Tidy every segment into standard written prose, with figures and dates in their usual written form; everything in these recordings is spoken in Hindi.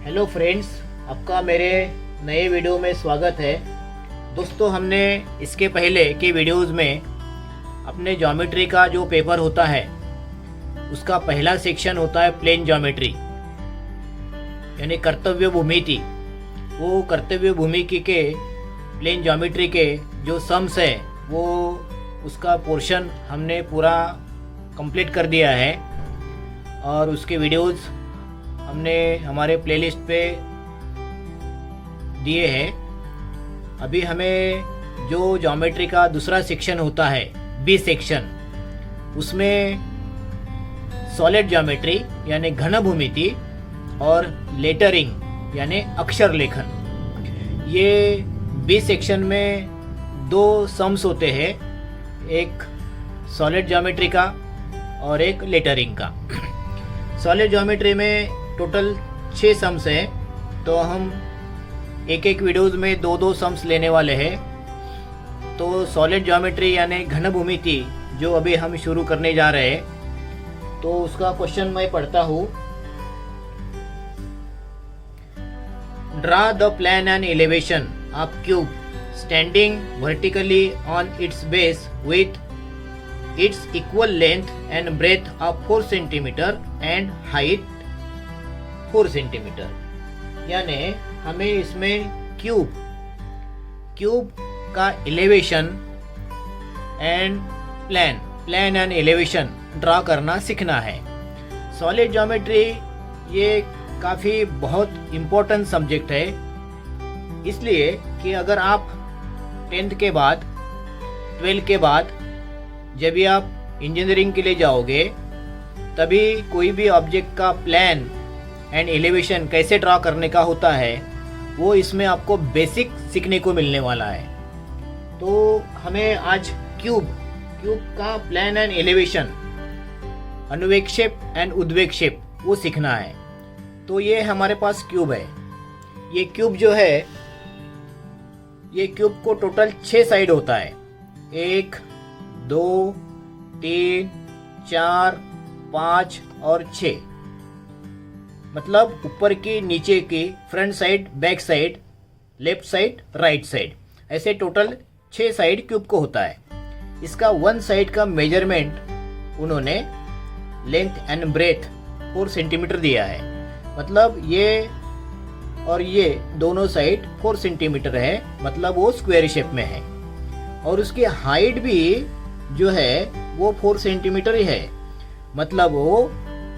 हेलो फ्रेंड्स, आपका मेरे नए वीडियो में स्वागत है। दोस्तों, हमने इसके पहले के वीडियोस में अपने ज्योमेट्री का जो पेपर होता है उसका पहला सेक्शन होता है प्लेन ज्योमेट्री यानी कर्तव्य भूमिति। वो कर्तव्य भूमिति के प्लेन ज्योमेट्री के जो सम्स है वो उसका पोर्शन हमने पूरा कंप्लीट कर दिया है और उसके वीडियोस हमने हमारे प्लेलिस्ट पे दिए हैं। अभी हमें जो ज्योमेट्री का दूसरा सेक्शन होता है बी सेक्शन, उसमें सॉलिड ज्योमेट्री यानी घन भूमिति और लेटरिंग यानी अक्षर लेखन, ये बी सेक्शन में दो सम्स होते हैं, एक सॉलिड ज्योमेट्री का और एक लेटरिंग का। सॉलिड ज्योमेट्री में टोटल 6 सम्स हैं, तो हम एक एक वीडियोज़ में दो दो सम्स लेने वाले हैं। तो सॉलिड ज्योमेट्री यानी घन भूमिति जो अभी हम शुरू करने जा रहे हैं, तो उसका क्वेश्चन मैं पढ़ता हूँ। Draw the plan and elevation of cube standing vertically on it's base with its equal length and breadth of 4 cm and height 4 cm। यानी हमें इसमें क्यूब का elevation and plan and elevation draw करना सीखना है। सॉलिड ज्योमेट्री ये काफ़ी बहुत इम्पोर्टेंट सब्जेक्ट है, इसलिए कि अगर आप 10th के बाद 12th के बाद जब भी आप इंजीनियरिंग के लिए जाओगे तभी कोई भी ऑब्जेक्ट का प्लान एंड एलिवेशन कैसे ड्रा करने का होता है वो इसमें आपको बेसिक सीखने को मिलने वाला है। तो हमें आज क्यूब का प्लान एंड एलिवेशन, अनुवेग शेप एंड उद्वेग शेप वो सीखना है। तो ये हमारे पास क्यूब है। ये क्यूब जो है, ये क्यूब को टोटल 6 साइड होता है, 1 2 3 4 5 और 6, मतलब ऊपर की, नीचे की, front side, back side, left side, right side, ऐसे टोटल 6 साइड क्यूब को होता है। इसका 1 साइड का मेजरमेंट उन्होंने लेंथ एंड ब्रेथ 4 सेंटीमीटर दिया है, मतलब ये और ये दोनों साइड 4 सेंटीमीटर है, मतलब वो स्क्वायर शेप में है। और उसकी हाइट भी जो है वो 4 सेंटीमीटर ही है, मतलब वो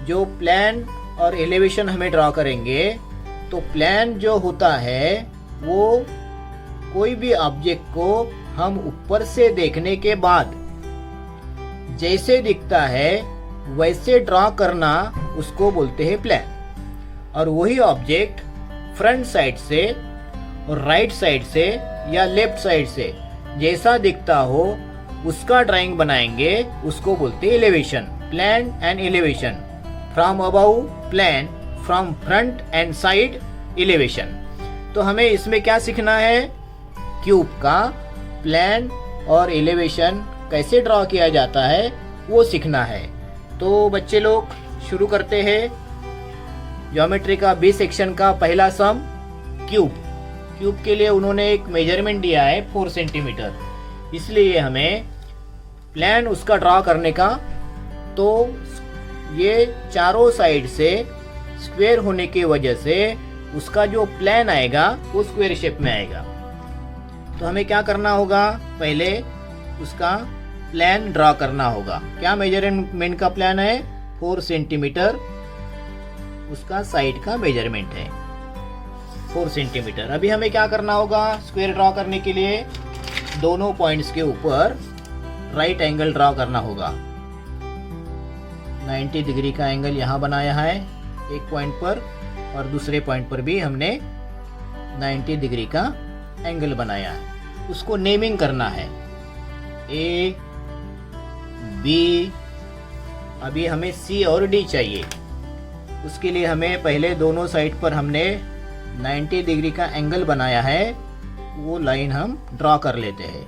जो प्लान और एलिवेशन हमें ड्रा करेंगे तो प्लान जो होता है वो कोई भी ऑब्जेक्ट को हम ऊपर से देखने के बाद जैसे दिखता है वैसे ड्रा करना उसको बोलते हैं प्लान। और वही ऑब्जेक्ट फ्रंट साइड से और राइट साइड से या लेफ्ट साइड से जैसा दिखता हो उसका ड्राइंग बनाएंगे, उसको बोलते हैं elevation. Plan and elevation, from above plan, from front end side elevation. तो हमें इसमें क्या सीखना है, क्यूब का प्लान और एलिवेशन कैसे ड्रॉ किया जाता है वो सीखना है। तो बच्चे लोग शुरू करते हैं ज्योमेट्री का बी सेक्शन का पहला सम क्यूब के लिए उन्होंने एक मेजरमेंट दिया है 4 सेंटीमीटर, इसलिए हमें प्लान उसका ड्रा करने का, तो ये चारों साइड से स्क्वायर होने की वजह से उसका जो प्लान आएगा वो स्क्वायर शेप में आएगा। तो हमें क्या करना होगा, पहले उसका प्लान ड्रा करना होगा। क्या मेजरमेंट का प्लान है, 4 सेंटीमीटर उसका साइड का मेजरमेंट है 4 सेंटीमीटर। अभी हमें क्या करना होगा, स्क्वायर ड्रॉ करने के लिए दोनों पॉइंट्स के ऊपर राइट एंगल ड्रॉ करना होगा। 90 डिग्री का एंगल यहाँ बनाया है एक पॉइंट पर, और दूसरे पॉइंट पर भी हमने 90 डिग्री का एंगल बनाया है। उसको नेमिंग करना है, ए बी, अभी हमें सी और डी चाहिए। उसके लिए हमें पहले दोनों साइड पर हमने 90 डिग्री का एंगल बनाया है, वो लाइन हम ड्रॉ कर लेते हैं।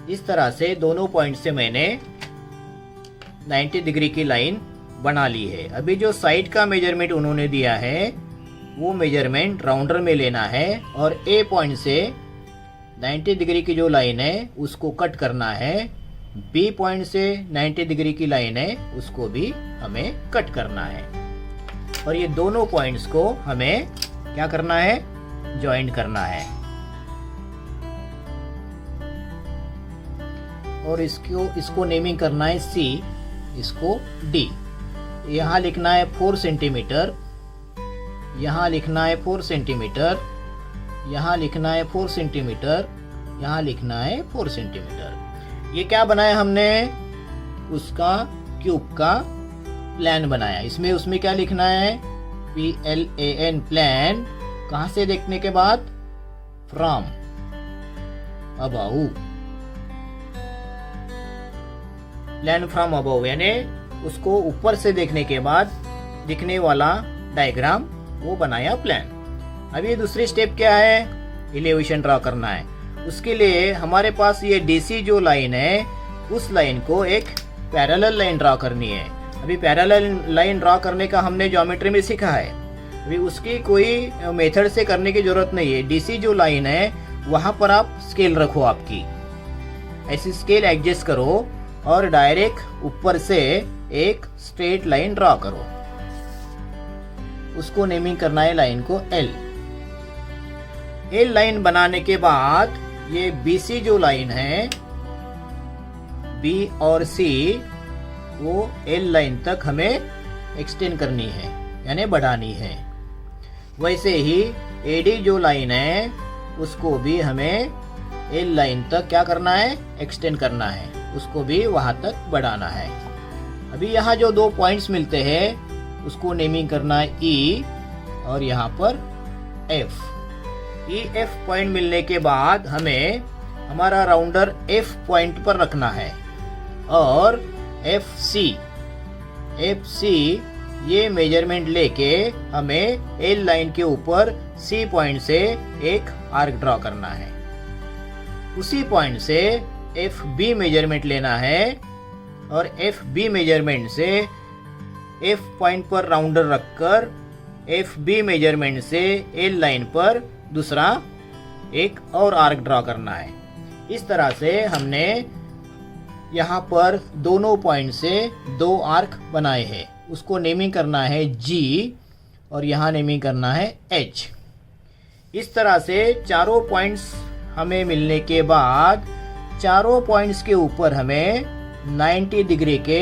इस तरह से दोनों पॉइंट से मैंने 90 डिग्री की लाइन बना ली है। अभी जो साइड का मेजरमेंट उन्होंने दिया है वो मेजरमेंट राउंडर में लेना है और ए पॉइंट से 90 डिग्री की जो लाइन है उसको कट करना है। बी पॉइंट से 90 डिग्री की लाइन है उसको भी हमें कट करना है और ये दोनों पॉइंट्स को हमें क्या करना है, ज्वाइन करना है। और इसको नेमिंग करना है सी, इसको डी। यहाँ लिखना है 4 सेंटीमीटर, यहाँ लिखना है 4 सेंटीमीटर, यहाँ लिखना है 4 सेंटीमीटर, यहाँ लिखना है 4 सेंटीमीटर। ये क्या बनाया हमने, उसका क्यूब का प्लान बनाया। इसमें उसमें क्या लिखना है, PLAN प्लान। कहाँ से देखने के बाद, from, above, plan from above, यानी उसको ऊपर से देखने के बाद दिखने वाला डायग्राम, वो बनाया प्लान। अब ये दूसरी स्टेप क्या है, एलिवेशन ड्रा करना है। उसके लिए हमारे पास ये DC जो लाइन है उस लाइन को एक पैरेलल लाइन ड्रा करनी है। अभी पैरेलल लाइन ड्रा करने का हमने ज्योमेट्री में सीखा है, अभी उसकी कोई मेथड से करने की जरूरत नहीं है। DC जो लाइन है वहां पर आप स्केल रखो, आपकी ऐसी स्केल एडजस्ट करो और डायरेक्ट ऊपर से एक स्ट्रेट लाइन ड्रा करो। उसको नेमिंग करना है लाइन को L लाइन बनाने के बाद ये BC जो लाइन है, B और C, वो L लाइन तक हमें एक्सटेंड करनी है, यानी बढ़ानी है। वैसे ही AD जो लाइन है उसको भी हमें L लाइन तक क्या करना है, एक्सटेंड करना है, उसको भी वहां तक बढ़ाना है। अभी यहाँ जो दो पॉइंट्स मिलते हैं उसको नेमिंग करना है E और यहाँ पर F। F पॉइंट मिलने के बाद हमें हमारा राउंडर F पॉइंट पर रखना है और FC ये मेजरमेंट लेके हमें L लाइन के ऊपर C पॉइंट से एक आर्क ड्रॉ करना है। उसी पॉइंट से FB मेजरमेंट लेना है और FB मेजरमेंट से F पॉइंट पर राउंडर रखकर FB मेजरमेंट से L लाइन पर दूसरा एक और आर्क ड्रॉ करना है। इस तरह से हमने यहाँ पर दोनों पॉइंट से दो आर्क बनाए हैं। उसको नेमिंग करना है G और यहाँ नेमिंग करना है H। इस तरह से चारों पॉइंट्स हमें मिलने के बाद चारों पॉइंट्स के ऊपर हमें 90 डिग्री के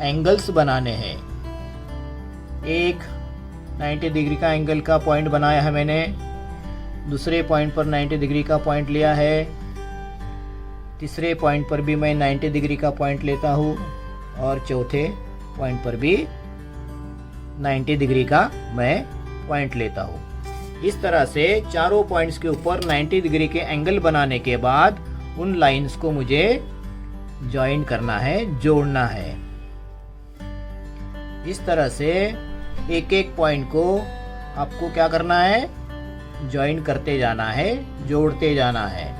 एंगल्स बनाने हैं। एक 90 डिग्री का एंगल का पॉइंट बनाया है मैंने, दूसरे पॉइंट पर 90 डिग्री का पॉइंट लिया है, तीसरे पॉइंट पर भी मैं 90 डिग्री का पॉइंट लेता हूँ और चौथे पॉइंट पर भी 90 डिग्री का मैं पॉइंट लेता हूँ। इस तरह से चारों पॉइंट्स के ऊपर 90 डिग्री के एंगल बनाने के बाद उन लाइंस को मुझे ज्वाइन करना है, जोड़ना है। इस तरह से एक एक पॉइंट को आपको क्या करना है, ज्वाइन करते जाना है, जोड़ते जाना है।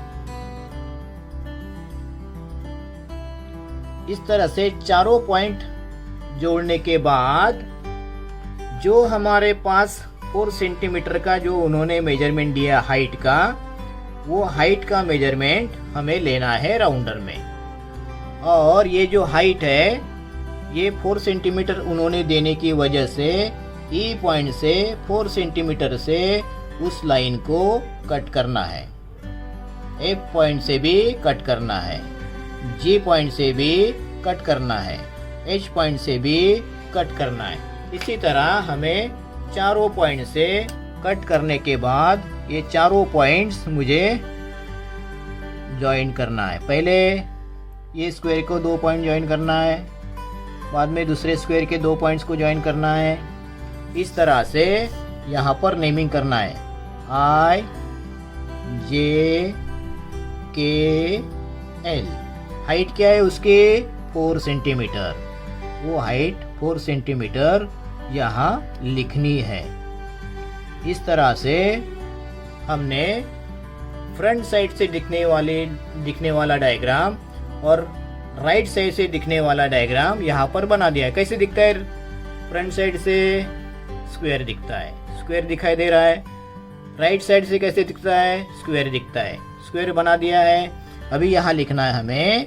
इस तरह से चारों पॉइंट जोड़ने के बाद जो हमारे पास 4 सेंटीमीटर का जो उन्होंने मेजरमेंट दिया हाइट का, वो हाइट का मेजरमेंट हमें लेना है राउंडर में। और ये जो हाइट है ये 4 सेंटीमीटर उन्होंने देने की वजह से E पॉइंट से 4 सेंटीमीटर से उस लाइन को कट करना है, F पॉइंट से भी कट करना है, G पॉइंट से भी कट करना है, H पॉइंट से भी कट करना है। इसी तरह हमें चारों पॉइंट से कट करने के बाद ये चारों पॉइंट्स मुझे ज्वाइन करना है। पहले ये स्क्वायर को 2 पॉइंट ज्वाइन करना है, बाद में दूसरे स्क्वायर के 2 पॉइंट्स को ज्वाइन करना है। इस तरह से यहाँ पर नेमिंग करना है I J K L। Height क्या है उसकी, 4 सेंटीमीटर। वो हाइट 4 सेंटीमीटर यहाँ लिखनी है। इस तरह से हमने फ्रंट साइड से दिखने वाला डायग्राम और राइट साइड से दिखने वाला डायग्राम यहाँ पर बना दिया है। कैसे दिखता है फ्रंट साइड से स्क्वायर दिखता है, स्क्वायर दिखाई दे रहा है। राइट साइड से कैसे दिखता है? स्क्वायर दिखता है, स्क्वायर बना दिया है। अभी यहाँ लिखना है हमें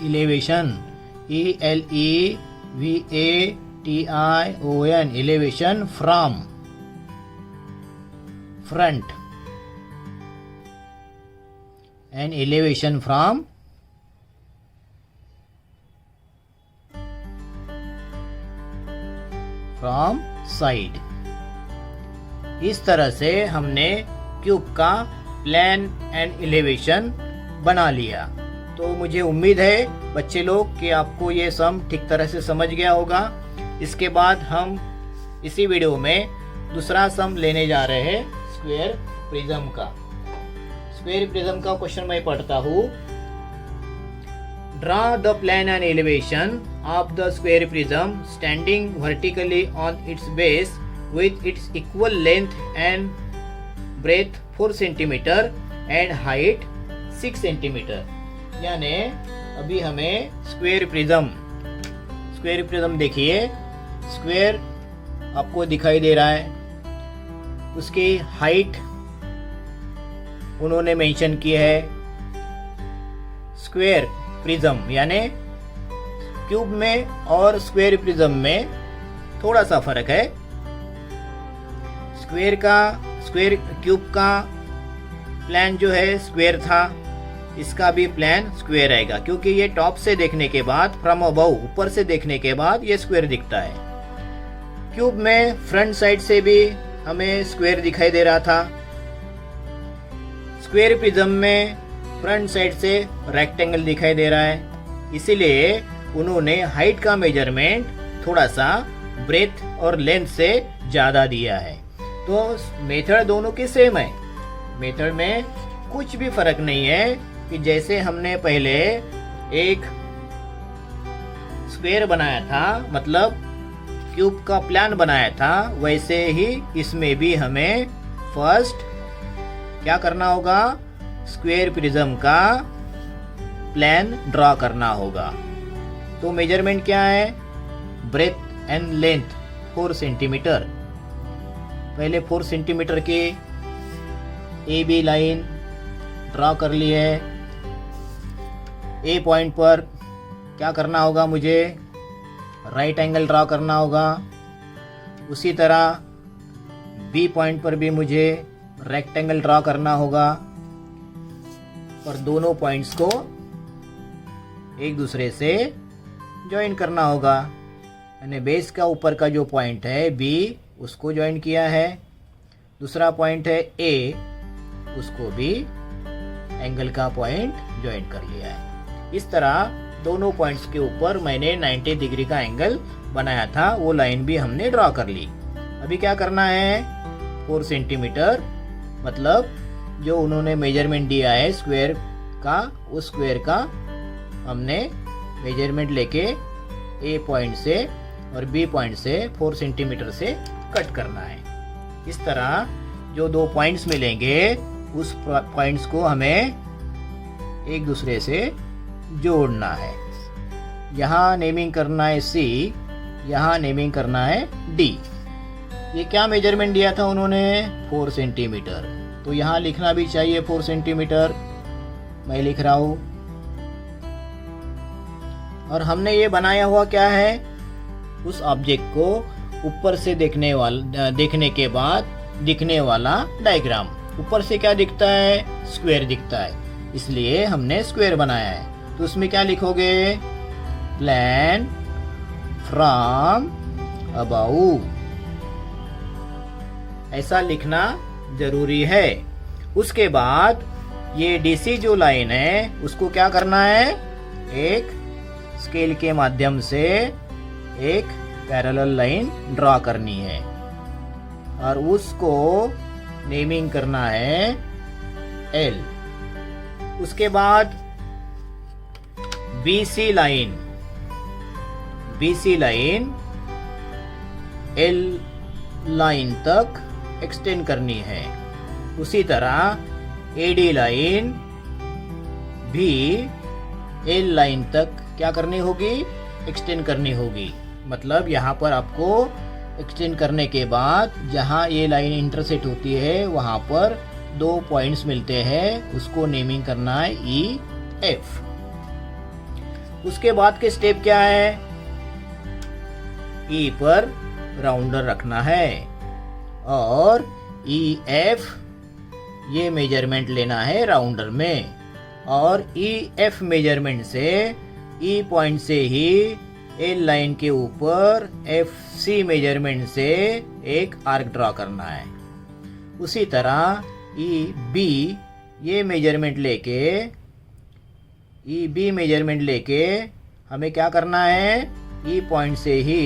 elevation, ELEVATION, elevation from front end elevation from side. इस तरह से हमने क्यूब का प्लान एंड एलिवेशन बना लिया। तो मुझे उम्मीद है बच्चे लोग कि आपको ये सम ठीक तरह से समझ गया होगा। इसके बाद हम इसी वीडियो में दूसरा सम लेने जा रहे हैं स्क्वायर प्रिज्म का। स्क्वायर प्रिज्म का क्वेश्चन मैं पढ़ता हूँ। Draw the plan and elevation of the square prism standing vertically on it's base with its equal length and breadth 4 cm and height 6 cm। यानी अभी हमें स्क्वायर प्रिज्म देखिए, स्क्वायर आपको दिखाई दे रहा है, उसकी हाइट उन्होंने मेंशन की है। स्क्वायर प्रिज्म यानी क्यूब में और स्क्वायर प्रिज्म में थोड़ा सा फर्क है। स्क्वायर क्यूब का प्लान जो है स्क्वायर था, इसका भी प्लान स्क्वायर आएगा, क्योंकि ये टॉप से देखने के बाद, फ्रॉम अबव ऊपर से देखने के बाद ये स्क्वायर दिखता है। क्यूब में फ्रंट साइड से भी हमें स्क्वायर दिखाई दे रहा था। स्क्वायर प्रिज्म में फ्रंट साइड से रेक्टेंगल दिखाई दे रहा है, इसीलिए उन्होंने हाइट का मेजरमेंट थोड़ा सा ब्रेथ और लेंथ से ज़्यादा दिया है। तो मेथड दोनों की सेम है, मेथड में कुछ भी फर्क नहीं है कि जैसे हमने पहले एक स्क्वायर बनाया था, मतलब क्यूब का प्लान बनाया था, वैसे ही इसमें भी हमें फर्स्ट क्या करना होगा? स्क्वायर प्रिज्म का प्लान ड्रा करना होगा। तो मेजरमेंट क्या है? Breadth and length 4 centimetre. पहले 4 सेंटीमीटर की ए बी लाइन ड्रा कर ली है। ए पॉइंट पर क्या करना होगा? मुझे राइट एंगल ड्रा करना होगा। उसी तरह बी पॉइंट पर भी मुझे रेक्टेंगल ड्रा करना होगा और दोनों पॉइंट्स को एक दूसरे से ज्वाइन करना होगा। यानी बेस का ऊपर का जो पॉइंट है बी, उसको ज्वाइन किया है। दूसरा पॉइंट है ए, उसको भी एंगल का पॉइंट ज्वाइन कर लिया है। इस तरह दोनों पॉइंट्स के ऊपर मैंने 90 डिग्री का एंगल बनाया था, वो लाइन भी हमने ड्रा कर ली। अभी क्या करना है? 4 सेंटीमीटर, मतलब जो उन्होंने मेजरमेंट दिया है स्क्वायर का, उस स्क्वायर का हमने मेजरमेंट लेके ए पॉइंट से और बी पॉइंट से 4 सेंटीमीटर से कट करना है। इस तरह जो दो पॉइंट्स मिलेंगे उस पॉइंट्स को हमें एक दूसरे से जोड़ना है। यहाँ नेमिंग करना है सी, यहाँ नेमिंग करना है डी। ये क्या मेजरमेंट दिया था उन्होंने? 4 सेंटीमीटर। तो यहाँ लिखना भी चाहिए 4 सेंटीमीटर, मैं लिख रहा हूँ। और हमने ये बनाया हुआ क्या है? उस ऑब्जेक्ट को ऊपर से देखने के बाद दिखने वाला डायग्राम। ऊपर से क्या दिखता है? स्क्वायर दिखता है, इसलिए हमने स्क्वायर बनाया है। तो उसमें क्या लिखोगे? प्लान फ्रॉम अबाउ, ऐसा लिखना जरूरी है। उसके बाद ये डीसी जो लाइन है उसको क्या करना है? एक स्केल के माध्यम से एक पैरेलल लाइन ड्रा करनी है और उसको नेमिंग करना है एल। उसके बाद बीसी लाइन एल लाइन तक एक्सटेंड करनी है। उसी तरह एडी लाइन भी एल लाइन तक क्या करनी होगी? एक्सटेंड करनी होगी। मतलब यहाँ पर आपको एक्सटेंड करने के बाद जहाँ ये लाइन इंटरसेक्ट होती है वहाँ पर 2 पॉइंट्स मिलते हैं, उसको नेमिंग करना है ई एफ। उसके बाद के स्टेप क्या है, ई पर राउंडर रखना है और ई एफ ये मेजरमेंट लेना है राउंडर में, और ई एफ मेजरमेंट से ई पॉइंट से ही एल लाइन के ऊपर एफ सी मेजरमेंट से एक आर्क ड्रॉ करना है। उसी तरह ई बी ये मेजरमेंट लेके हमें क्या करना है, ई पॉइंट से ही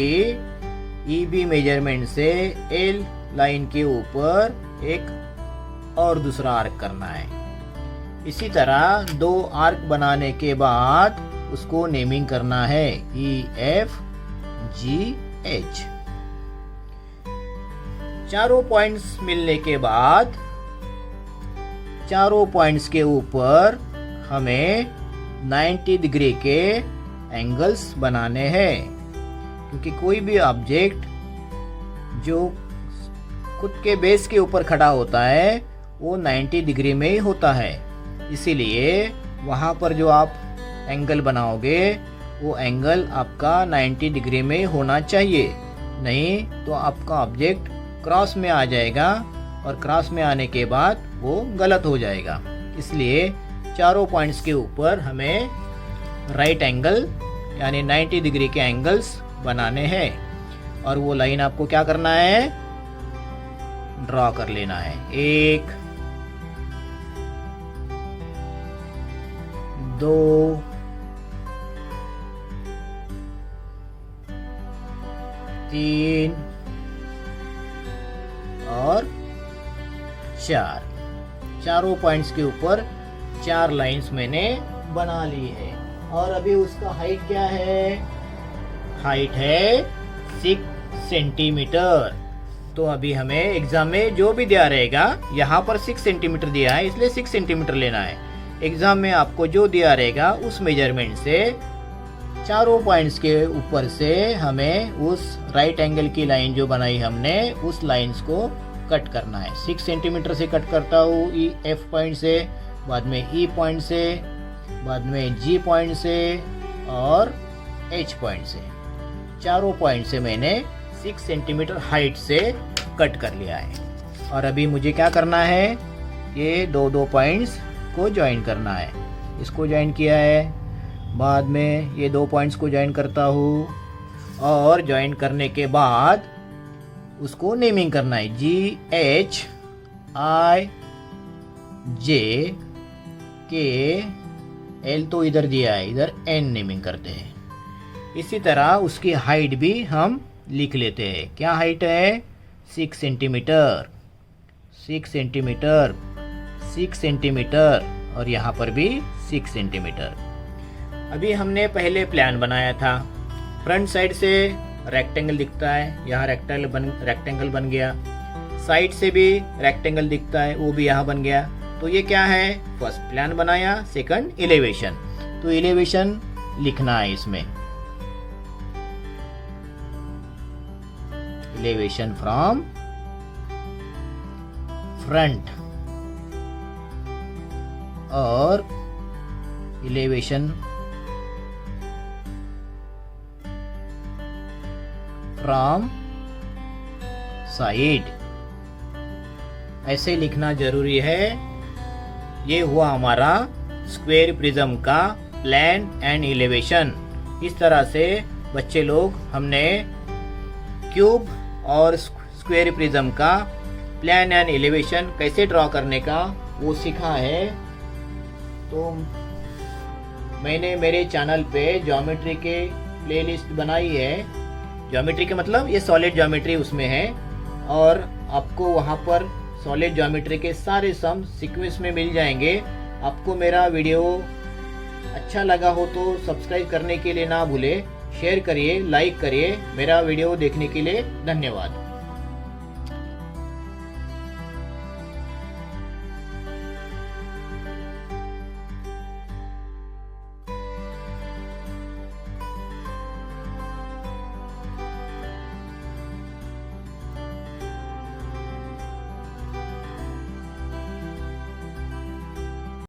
ई बी मेजरमेंट से एल लाइन के ऊपर एक और दूसरा आर्क करना है। इसी तरह 2 आर्क बनाने के बाद उसको नेमिंग करना है ई एफ जी एच। चारों पॉइंट्स मिलने के बाद चारों पॉइंट्स के ऊपर हमें 90 डिग्री के एंगल्स बनाने हैं, क्योंकि कोई भी ऑब्जेक्ट जो खुद के बेस के ऊपर खड़ा होता है वो 90 डिग्री में ही होता है। इसीलिए वहाँ पर जो आप एंगल बनाओगे वो एंगल आपका 90 डिग्री में होना चाहिए, नहीं तो आपका ऑब्जेक्ट क्रॉस में आ जाएगा और क्रॉस में आने के बाद वो गलत हो जाएगा। इसलिए चारों पॉइंट्स के ऊपर हमें राइट एंगल यानी 90 डिग्री के एंगल्स बनाने हैं, और वो लाइन आपको क्या करना है, ड्रॉ कर लेना है। 1 2 3 और 4। चारों पॉइंट्स के ऊपर 4 लाइंस मैंने बना ली है। और अभी उसका हाइट क्या है, हाइट है 6 सेंटीमीटर। तो अभी हमें एग्जाम में जो भी दिया रहेगा, यहाँ पर 6 सेंटीमीटर दिया है इसलिए 6 सेंटीमीटर लेना है। एग्जाम में आपको जो दिया रहेगा उस मेजरमेंट से चारों पॉइंट्स के ऊपर से हमें उस राइट एंगल की लाइन जो बनाई हमने उस लाइंस को कट करना है। 6 सेंटीमीटर से कट करता हूँ ई एफ पॉइंट से, बाद में ई पॉइंट से, बाद में जी पॉइंट से और एच पॉइंट से। चारों पॉइंट से मैंने 6 सेंटीमीटर हाइट से कट कर लिया है। और अभी मुझे क्या करना है, ये 2 पॉइंट्स को ज्वाइन करना है। इसको ज्वाइन किया है, बाद में ये 2 पॉइंट्स को ज्वाइन करता हूँ और ज्वाइन करने के बाद उसको नेमिंग करना है जी एच आई जे के एल तो इधर दिया है, इधर एन नेमिंग करते हैं। इसी तरह उसकी हाइट भी हम लिख लेते हैं। क्या हाइट है, 6 सेंटीमीटर, 6 सेंटीमीटर, 6 सेंटीमीटर और यहाँ पर भी 6 सेंटीमीटर। अभी हमने पहले प्लान बनाया था, फ्रंट साइड से रेक्टेंगल दिखता है, यहाँ रेक्टेंगल बन गया, साइड से भी रेक्टेंगल दिखता है, वो भी यहाँ बन गया। तो ये क्या है, फर्स्ट प्लान बनाया, सेकंड एलिवेशन। तो एलिवेशन लिखना है इसमें, एलिवेशन फ्रॉम फ्रंट और एलिवेशन फ्रॉम साइड, ऐसे लिखना जरूरी है। ये हुआ हमारा स्क्वायर प्रिज्म का प्लान एंड एलिवेशन। इस तरह से बच्चे लोग हमने क्यूब और स्क्वायर प्रिज्म का प्लान एंड एलिवेशन कैसे ड्रॉ करने का वो सीखा है। तो मैंने मेरे चैनल पे ज्योमेट्री के प्लेलिस्ट बनाई है। ज्योमेट्री के मतलब ये सॉलिड ज्योमेट्री उसमें है, और आपको वहाँ पर सॉलिड ज्योमेट्री के सारे सम सीक्वेंस में मिल जाएंगे। आपको मेरा वीडियो अच्छा लगा हो तो सब्सक्राइब करने के लिए ना भूले, शेयर करिए, लाइक करिए। मेरा वीडियो देखने के लिए धन्यवाद।